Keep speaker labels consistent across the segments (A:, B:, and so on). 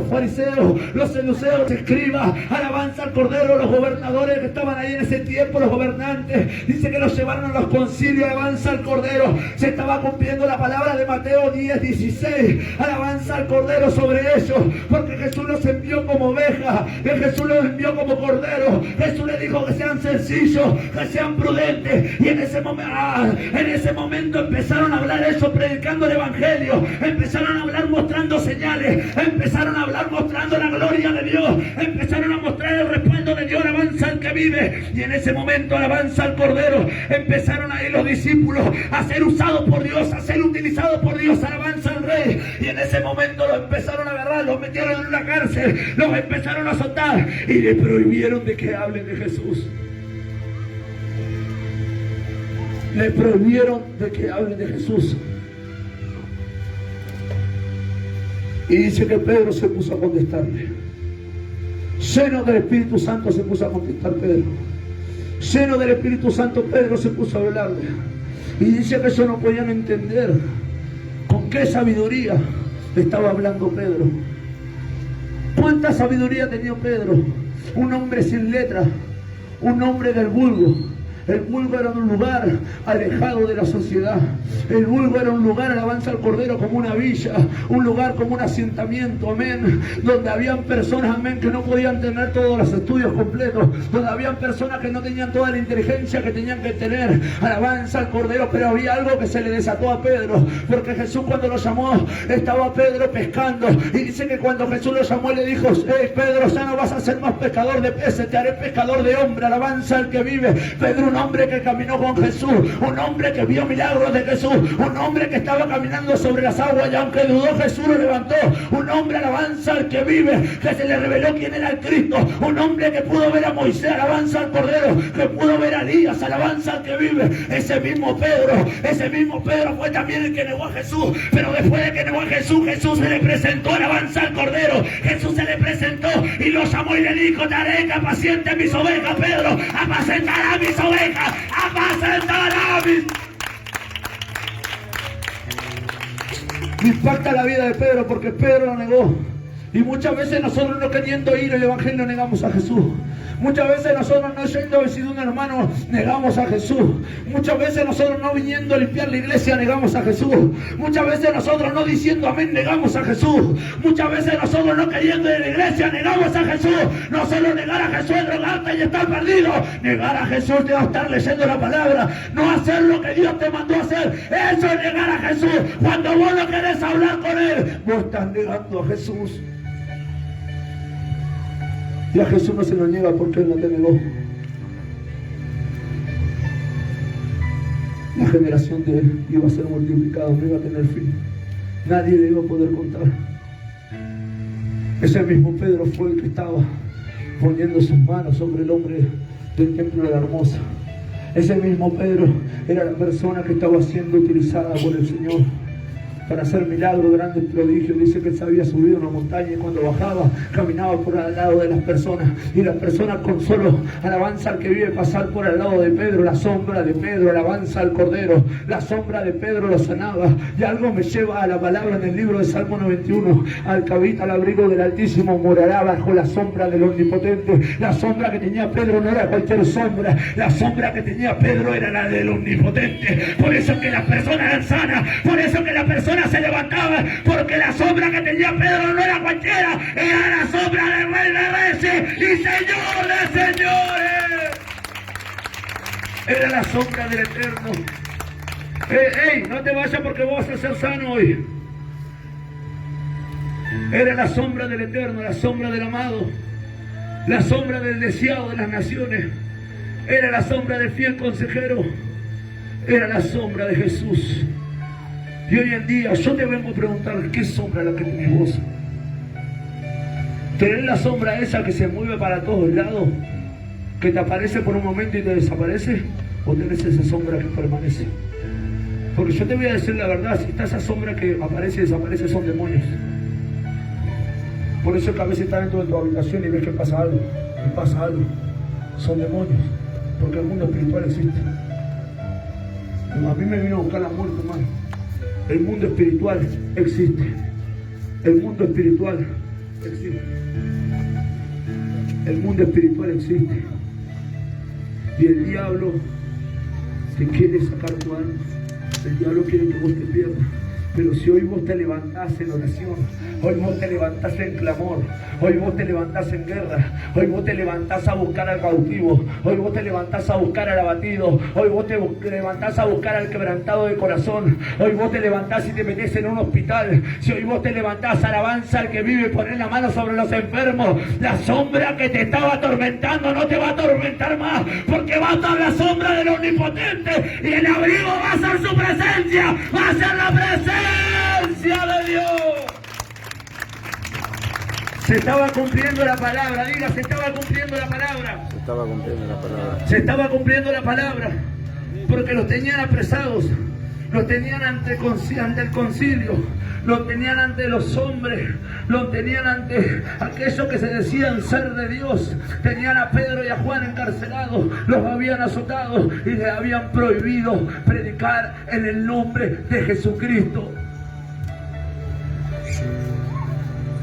A: los fariseos, los saduceos, los escribas, alabanza al Cordero, los gobernadores que estaban ahí en ese tiempo, los gobernantes, dice que los llevaron a los concilios, alabanza al Cordero. Se estaba cumpliendo la palabra de Mateo 10:16, alabanza al Cordero sobre ellos, porque Jesús los envió como ovejas, que Jesús los envió como cordero. Jesús les dijo que sean sencillos, que sean prudentes, y en ese momento empezaron a hablar eso, predicando el evangelio, empezaron a hablar mostrando señales, empezaron a hablar mostrando la gloria de Dios, empezaron a mostrar el respaldo de Dios, alabanza al que vive. Y en ese momento, alabanza al Cordero, empezaron ahí los discípulos a ser usados por Dios, a ser utilizados por Dios, alabanza al Rey. Y en ese momento los empezaron a agarrar, los metieron en una cárcel, los empezaron a azotar y le prohibieron de que hablen de Jesús. Le prohibieron de que hablen de Jesús. Y dice que Pedro se puso a contestarle. Lleno del Espíritu Santo se puso a contestar Pedro. Lleno del Espíritu Santo Pedro se puso a hablarle. Y dice que ellos no podían entender con qué sabiduría estaba hablando Pedro. ¿Cuánta sabiduría tenía Pedro? Un hombre sin letra, un hombre del vulgo. El vulgo era un lugar alejado de la sociedad. El vulgo era un lugar, alabanza al Cordero, como una villa, un lugar como un asentamiento, amén, donde habían personas, amén, que no podían tener todos los estudios completos, donde habían personas que no tenían toda la inteligencia que tenían que tener, alabanza al Cordero. Pero había algo que se le desató a Pedro, porque Jesús, cuando lo llamó, estaba Pedro pescando, y dice que cuando Jesús lo llamó, le dijo: hey Pedro, ya no vas a ser más pescador de peces, te haré pescador de hombre, alabanza al que vive. Pedro, un hombre que caminó con Jesús, un hombre que vio milagros de Jesús, un hombre que estaba caminando sobre las aguas, y aunque dudó, Jesús lo levantó. Un hombre, alabanza al que vive, que se le reveló quién era el Cristo. Un hombre que pudo ver a Moisés, alabanza al Cordero, que pudo ver a Elías, alabanza al que vive. Ese mismo Pedro fue también el que negó a Jesús. Pero después de que negó a Jesús, Jesús se le presentó, alabanza al Cordero. Jesús se le presentó y lo llamó y le dijo: te haré que apaciente mis ovejas, Pedro, apacentará mis ovejas, apacentará mis... Me impacta la vida de Pedro, porque Pedro lo negó. Y muchas veces nosotros, no queriendo ir al evangelio, negamos a Jesús. Muchas veces nosotros, no yendo a visitar a un hermano, negamos a Jesús. Muchas veces nosotros, no viniendo a limpiar la iglesia, negamos a Jesús. Muchas veces nosotros, no diciendo amén, negamos a Jesús. Muchas veces nosotros, no queriendo ir a la iglesia, negamos a Jesús. No solo negar a Jesús es drogarte y estar perdido. Negar a Jesús es no estar leyendo la palabra, no hacer lo que Dios te mandó a hacer. Eso es negar a Jesús. Cuando vos no querés hablar con Él, vos estás negando a Jesús. Y a Jesús no se lo niega, porque Él no te negó. La generación de Él iba a ser multiplicada, no iba a tener fin. Nadie le iba a poder contar. Ese mismo Pedro fue el que estaba poniendo sus manos sobre el hombre del templo de la Hermosa. Ese mismo Pedro era la persona que estaba siendo utilizada por el Señor para hacer milagros, grandes prodigios. Dice que él se había subido a una montaña, y cuando bajaba, caminaba por al lado de las personas, y las personas, con solo alabanza al que vive, pasar por al lado de Pedro, la sombra de Pedro, alabanza al Cordero, la sombra de Pedro lo sanaba. Y algo me lleva a la palabra en el libro de Salmo 91: al que habita al abrigo del Altísimo morará bajo la sombra del Omnipotente. La sombra que tenía Pedro no era cualquier sombra, la sombra que tenía Pedro era la del Omnipotente. Por eso que las personas eran sanas, por eso que las personas se levantaban, porque la sombra que tenía Pedro no era cualquiera, era la sombra del Rey de Reyes y Señor de Señores. Era la sombra del Eterno. Ey, no te vayas, porque vos vas a ser sano hoy. Era la sombra del Eterno, la sombra del amado, la sombra del deseado de las naciones. Era la sombra del fiel consejero. Era la sombra de Jesús. Y hoy en día yo te vengo a preguntar: ¿qué sombra es la que tenés vos? ¿Tenés la sombra esa que se mueve para todos lados, que te aparece por un momento y te desaparece? ¿O tenés esa sombra que permanece? Porque yo te voy a decir la verdad: si está esa sombra que aparece y desaparece, son demonios. Por eso es que a veces estás dentro de tu habitación y ves que pasa algo, y pasa algo. Son demonios, porque el mundo espiritual existe. A mí me vino a buscar la muerte, hermano. El mundo espiritual existe. El mundo espiritual existe. El mundo espiritual existe. Y el diablo te quiere sacar tu alma. El diablo quiere que vos te pierdas. Pero si hoy vos te levantás en oración, hoy vos te levantás en clamor, hoy vos te levantás en guerra, hoy vos te levantás a buscar al cautivo, hoy vos te levantás a buscar al abatido, hoy vos te levantás a buscar al quebrantado de corazón, hoy vos te levantás y te metés en un hospital, si hoy vos te levantás, alabanza al que vive, poner la mano sobre los enfermos, la sombra que te estaba atormentando no te va a atormentar más, porque va a estar la sombra del Omnipotente y el abrigo va a ser su presencia, va a ser la presencia de Dios. Se estaba cumpliendo la palabra, diga, se estaba cumpliendo la palabra.
B: Se estaba cumpliendo la palabra.
A: Se estaba cumpliendo la palabra, porque los tenían apresados, los tenían ante el concilio, los tenían ante los hombres, los tenían ante aquellos que se decían ser de Dios. Tenían a Pedro y a Juan encarcelados, los habían azotado y les habían prohibido predicar en el nombre de Jesucristo.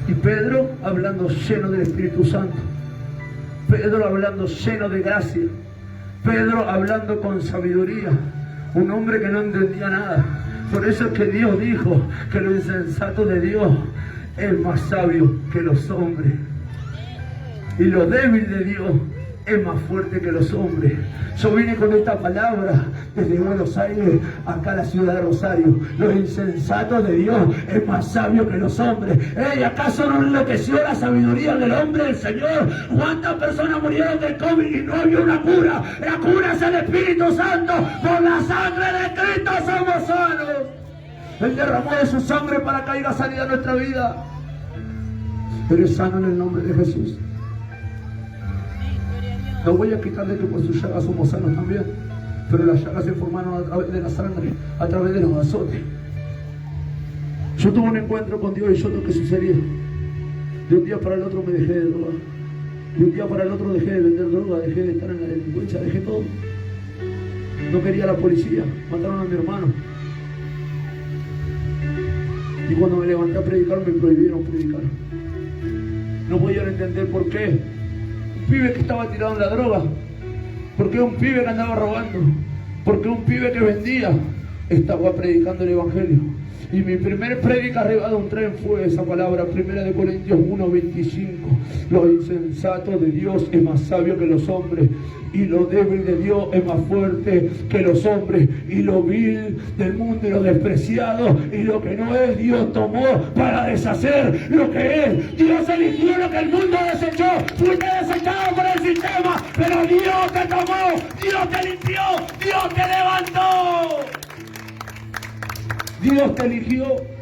A: Y Pedro hablando lleno del Espíritu Santo, Pedro hablando lleno de gracia, Pedro hablando con sabiduría, un hombre que no entendía nada. Por eso es que Dios dijo que lo insensato de Dios es más sabio que los hombres, y lo débil de Dios es más fuerte que los hombres. Yo vine con esta palabra desde Buenos Aires acá a la ciudad de Rosario. Los insensatos de Dios es más sabio que los hombres. ¿Acaso no enloqueció la sabiduría del hombre del Señor? ¿Cuántas personas murieron del COVID y no había una cura? La cura es el Espíritu Santo. Por la sangre de Cristo somos sanos. Él derramó de su sangre para que haya sanidad en nuestra vida. Eres sano en el nombre de Jesús. No voy a quitarle que por sus llagas somos sanos también, pero las llagas se formaron a través de la sangre, a través de los azotes. Yo tuve un encuentro con Dios y yo lo que sucedía. De un día para el otro me dejé de drogar. De un día para el otro dejé de vender droga, dejé de estar en la delincuencia, dejé todo. No quería a la policía, mataron a mi hermano. Y cuando me levanté a predicar me prohibieron predicar. No voy a entender por qué. Un pibe que estaba tirado en la droga, porque un pibe que andaba robando, porque un pibe que vendía estaba predicando el Evangelio. Y mi primer prédica arriba de un tren fue esa palabra, 1 Corintios 1:25. Lo insensato de Dios es más sabio que los hombres, y lo débil de Dios es más fuerte que los hombres, y lo vil del mundo y lo despreciado y lo que no es, Dios tomó para deshacer lo que es. Dios eligió lo que el mundo desechó. Fuiste desechado por el sistema, pero Dios te tomó, Dios te limpió, Dios te levantó. Dios te eligió.